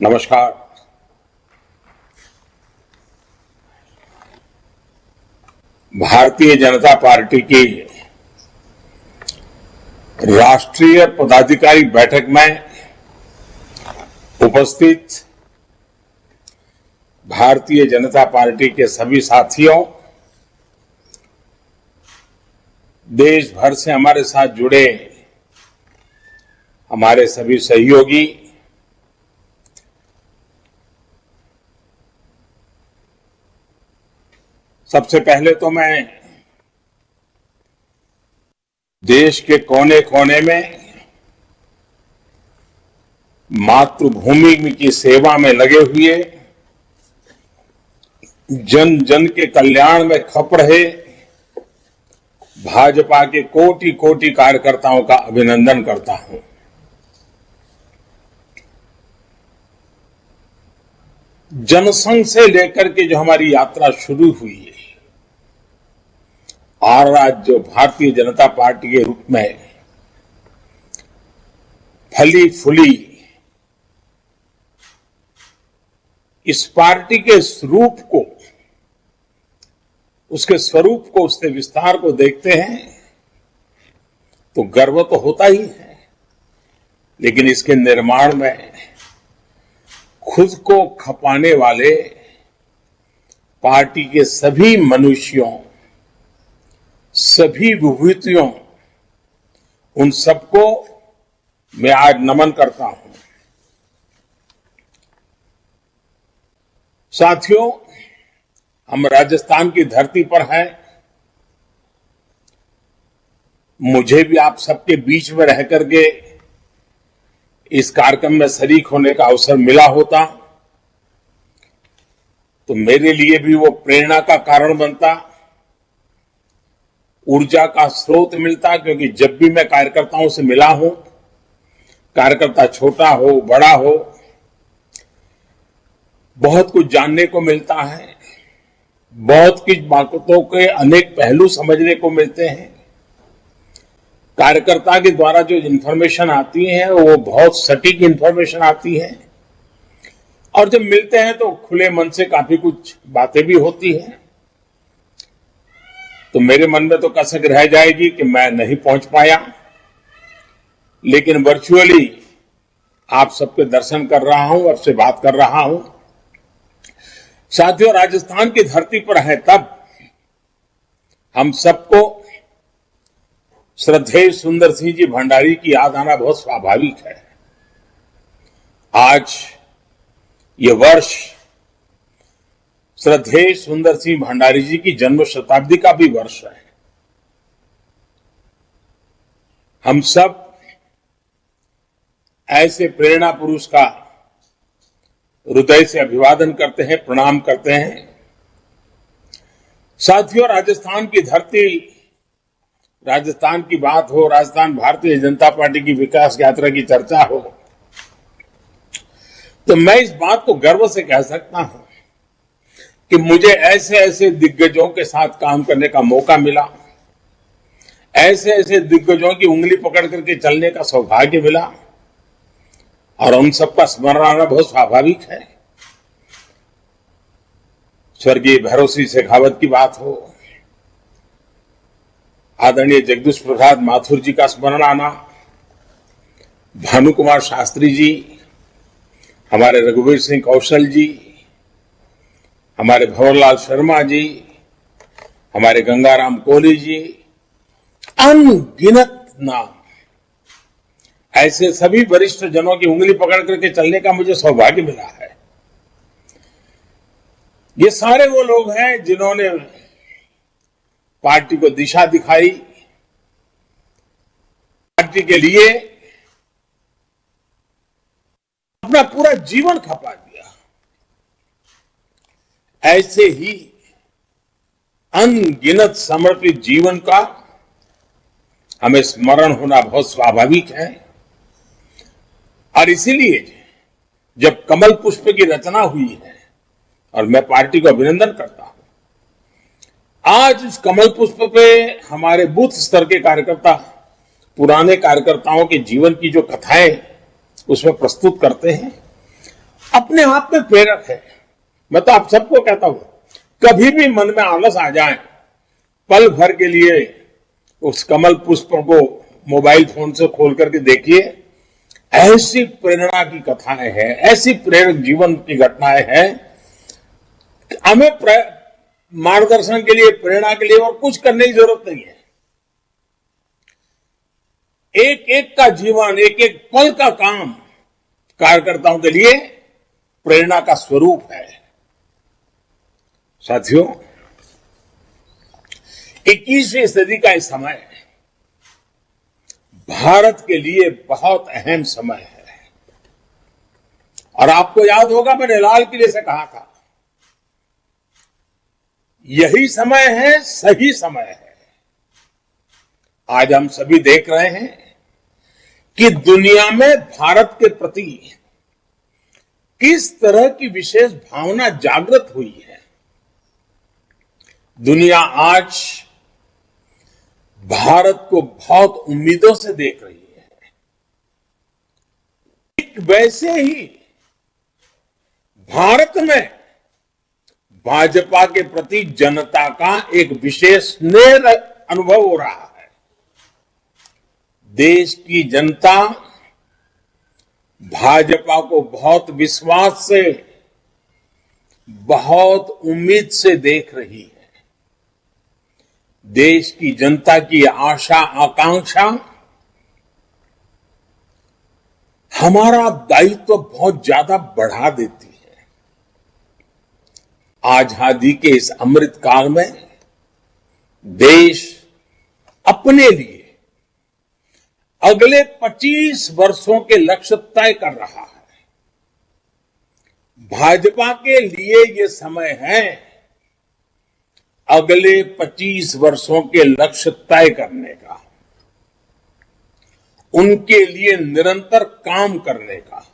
नमस्कार। भारतीय जनता पार्टी की राष्ट्रीय पदाधिकारी बैठक में उपस्थित भारतीय जनता पार्टी के सभी साथियों, देश भर से हमारे साथ जुड़े हमारे सभी सहयोगी, सबसे पहले तो मैं देश के कोने कोने में मातृभूमि की सेवा में लगे हुए, जन जन के कल्याण में खप रहे भाजपा के कोटि कोटि कार्यकर्ताओं का अभिनंदन करता हूं। जनसंघ से लेकर के जो हमारी यात्रा शुरू हुई है और आज जो भारतीय जनता पार्टी के रूप में फली फूली, इस पार्टी के स्वरूप को, उसके स्वरूप को, उसके विस्तार को देखते हैं तो गर्व तो होता ही है, लेकिन इसके निर्माण में खुद को खपाने वाले पार्टी के सभी मनुष्यों, सभी विभूतियों, उन सबको मैं आज नमन करता हूं। साथियों, हम राजस्थान की धरती पर हैं। मुझे भी आप सबके बीच में रह करके इस कार्यक्रम में शरीक होने का अवसर मिला होता तो मेरे लिए भी वो प्रेरणा का कारण बनता, ऊर्जा का स्रोत मिलता, क्योंकि जब भी मैं कार्यकर्ताओं से मिला हूं, कार्यकर्ता छोटा हो बड़ा हो, बहुत कुछ जानने को मिलता है, बहुत कुछ बातों के अनेक पहलू समझने को मिलते हैं। कार्यकर्ता के द्वारा जो इंफॉर्मेशन आती है वो बहुत सटीक इंफॉर्मेशन आती है और जब मिलते हैं तो खुले मन से काफी कुछ बातें भी होती हैं। तो मेरे मन में तो कसक रह जाएगी कि मैं नहीं पहुंच पाया, लेकिन वर्चुअली आप सबके दर्शन कर रहा हूं, आपसे बात कर रहा हूं। साथियों, राजस्थान की धरती पर है तब हम सबको श्रद्धेय सुंदर सिंह जी भंडारी की याद आना बहुत स्वाभाविक है। आज ये वर्ष श्रद्धेय सुंदर सिंह भंडारी जी की जन्म शताब्दी का भी वर्ष है। हम सब ऐसे प्रेरणा पुरुष का हृदय से अभिवादन करते हैं, प्रणाम करते हैं। साथियों, राजस्थान की धरती, राजस्थान की बात हो, राजस्थान भारतीय जनता पार्टी की विकास यात्रा की चर्चा हो, तो मैं इस बात को गर्व से कह सकता हूं कि मुझे ऐसे ऐसे दिग्गजों के साथ काम करने का मौका मिला, ऐसे ऐसे दिग्गजों की उंगली पकड़ करके चलने का सौभाग्य मिला और उन सबका स्मरण आना बहुत स्वाभाविक है। स्वर्गीय भैरव सिंह शेखावत की बात हो, आदरणीय जगदीश प्रसाद माथुर जी का स्मरण आना, भानु कुमार शास्त्री जी, हमारे रघुवीर सिंह कौशल जी, हमारे भंवरलाल शर्मा जी, हमारे गंगाराम कोहली जी, अनगिनत नाम, ऐसे सभी वरिष्ठ जनों की उंगली पकड़ करके चलने का मुझे सौभाग्य मिला है। ये सारे वो लोग हैं जिन्होंने पार्टी को दिशा दिखाई, पार्टी के लिए अपना पूरा जीवन खपा दिया। ऐसे ही अनगिनत समर्पित जीवन का हमें स्मरण होना बहुत स्वाभाविक है और इसीलिए जब कमल पुष्प की रचना हुई है, और मैं पार्टी को अभिनंदन करता हूं, आज इस कमल पुष्प पे हमारे बूथ स्तर के कार्यकर्ता पुराने कार्यकर्ताओं के जीवन की जो कथाएं उसमें प्रस्तुत करते हैं अपने आप में प्रेरक है। मैं तो आप सबको कहता हूं, कभी भी मन में आलस आ जाए, पल भर के लिए उस कमल पुष्प को मोबाइल फोन से खोल करके देखिए। ऐसी प्रेरणा की कथाएं हैं, ऐसी प्रेरक जीवन की घटनाएं हैं। हमें मार्गदर्शन के लिए, प्रेरणा के लिए और कुछ करने की जरूरत नहीं है। एक एक का जीवन, एक एक पल का काम कार्यकर्ताओं के लिए प्रेरणा का स्वरूप है। साथियों, 21वीं सदी का इस समय भारत के लिए बहुत अहम समय है। और आपको याद होगा, मैंने लाल किले से कहा था, यही समय है, सही समय है। आज हम सभी देख रहे हैं कि दुनिया में भारत के प्रति किस तरह की विशेष भावना जागृत हुई है। दुनिया आज भारत को बहुत उम्मीदों से देख रही है। एक वैसे ही भारत में भाजपा के प्रति जनता का एक विशेष स्नेह अनुभव हो रहा है। देश की जनता भाजपा को बहुत विश्वास से, बहुत उम्मीद से देख रही है। देश की जनता की आशा आकांक्षा हमारा दायित्व बहुत ज्यादा बढ़ा देती है। आजादी के इस अमृत काल में देश अपने लिए अगले 25 वर्षों के लक्ष्य तय कर रहा है। भाजपा के लिए ये समय है अगले 25 वर्षों के लक्ष्य तय करने का, उनके लिए निरंतर काम करने का।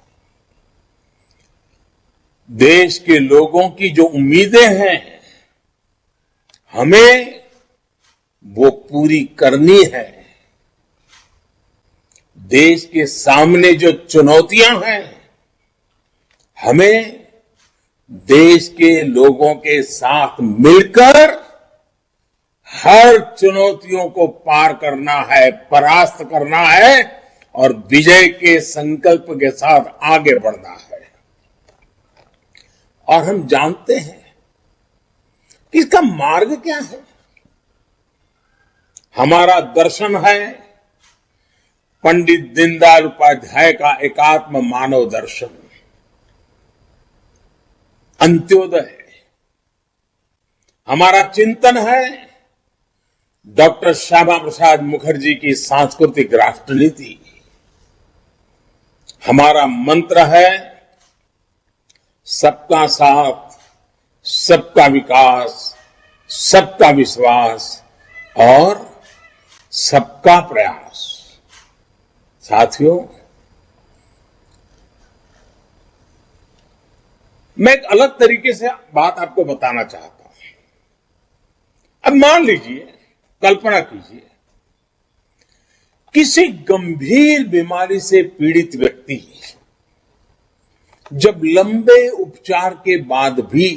देश के लोगों की जो उम्मीदें हैं, हमें वो पूरी करनी है। देश के सामने जो चुनौतियां हैं, हमें देश के लोगों के साथ मिलकर हर चुनौतियों को पार करना है, परास्त करना है और विजय के संकल्प के साथ आगे बढ़ना है। और हम जानते हैं कि इसका मार्ग क्या है। हमारा दर्शन है पंडित दीनदयाल उपाध्याय का एकात्म मानव दर्शन, अंत्योदय। हमारा चिंतन है डॉक्टर श्यामा प्रसाद मुखर्जी की सांस्कृतिक राष्ट्रनीति। हमारा मंत्र है सबका साथ, सबका विकास, सबका विश्वास और सबका प्रयास। साथियों, मैं एक अलग तरीके से बात आपको बताना चाहता हूं। अब मान लीजिए, कल्पना कीजिए, किसी गंभीर बीमारी से पीड़ित व्यक्ति जब लंबे उपचार के बाद भी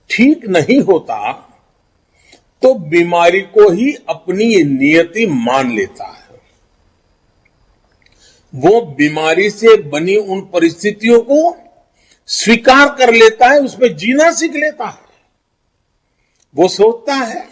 ठीक नहीं होता, तो बीमारी को ही अपनी नियति मान लेता है। वो बीमारी से बनी उन परिस्थितियों को स्वीकार कर लेता है, उसमें जीना सीख लेता है। वो सोचता है